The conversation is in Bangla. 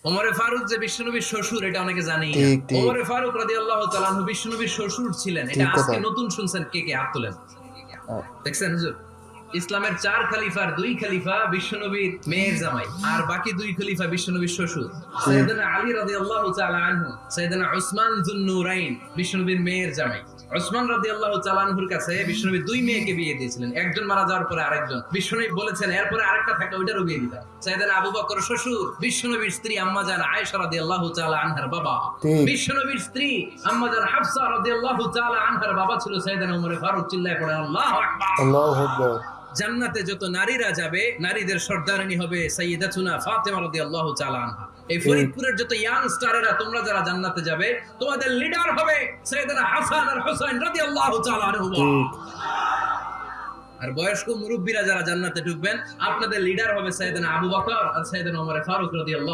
ওমরে ফারুক যে বিশ্বনবীর শ্বশুর এটা অনেকে জানেই না। ঠিক ঠিক ওমরে ফারুক রাদিয়াল্লাহু তাআলা আনহু বিশ্বনবীর শ্বশুর ছিলেন। এটা ঠিক আজকে কথা। নতুন শুনছেন, কে কে হাত তোলেন। আহ, দেখছেন হুজুর, ইসলামের ৪ খলিফার ২ খলিফা বিশ্বনবীর মেয়ের জামাই, আর বাকি ২ খলিফা বিশ্বনবীর শ্বশুর। ঠিক সাইয়েদনা আলী রাদিয়াল্লাহু তাআলা আনহু, সাইয়েদনা উসমান যুন নূরাইন বিশ্বনবীর মেয়ের জামাই। উসমান রাদিয়াল্লাহু তাআলা আনহুর কাছে বিশ্বনবী ২ মেয়েকে বিয়ে দিয়েছিলেন। একজন মারা যাওয়ার পরে আরেকজন। বিশ্বনবী বলেছেন এরপরে আরেকটা থাকলে ওইটারও বিয়ে দিতাম। সাইয়েদনা আবু বকর শ্বশুর, বিশ্বনবীর স্ত্রী আম্মা জান আয়েশা রাদিয়াল্লাহু তাআলা আনহার বাবা। ঠিক। বিশ্বনবীর স্ত্রী আম্মা জান হাফসা রাদিয়াল্লাহু তাআলা আনহার বাবা ছিল সাইয়েদনা ওমর ফারুক। চিল্লায়ে পড়ে আল্লাহু আকবার। আল্লাহু আকবার। জান্নাতে যত নারীরা যাবে, নারীদের সর্দারিনী হবে সাইয়্যিদাতুনা ফাতেমা রাদিয়াল্লাহু তাআলা আনহা। এই ঠিক ফরিদপুরের যত ইয়াং স্টারেরা, তোমরা যারা জান্নাতে যাবে, তোমাদের লিডার হবে সাইয়েদনা হাসান আর হুসাইন রাদিয়াল্লাহু তাআলা আনহুমা। ঠিক আর বয়স্ক মুরব্বীরা যারা জান্নাতে ঢুকবেন, আপনাদের লিডার হবে সাইয়েদনা আবু বকর আর সাইয়েদনা ওমর ফারুক রাদিয়াল্লাহু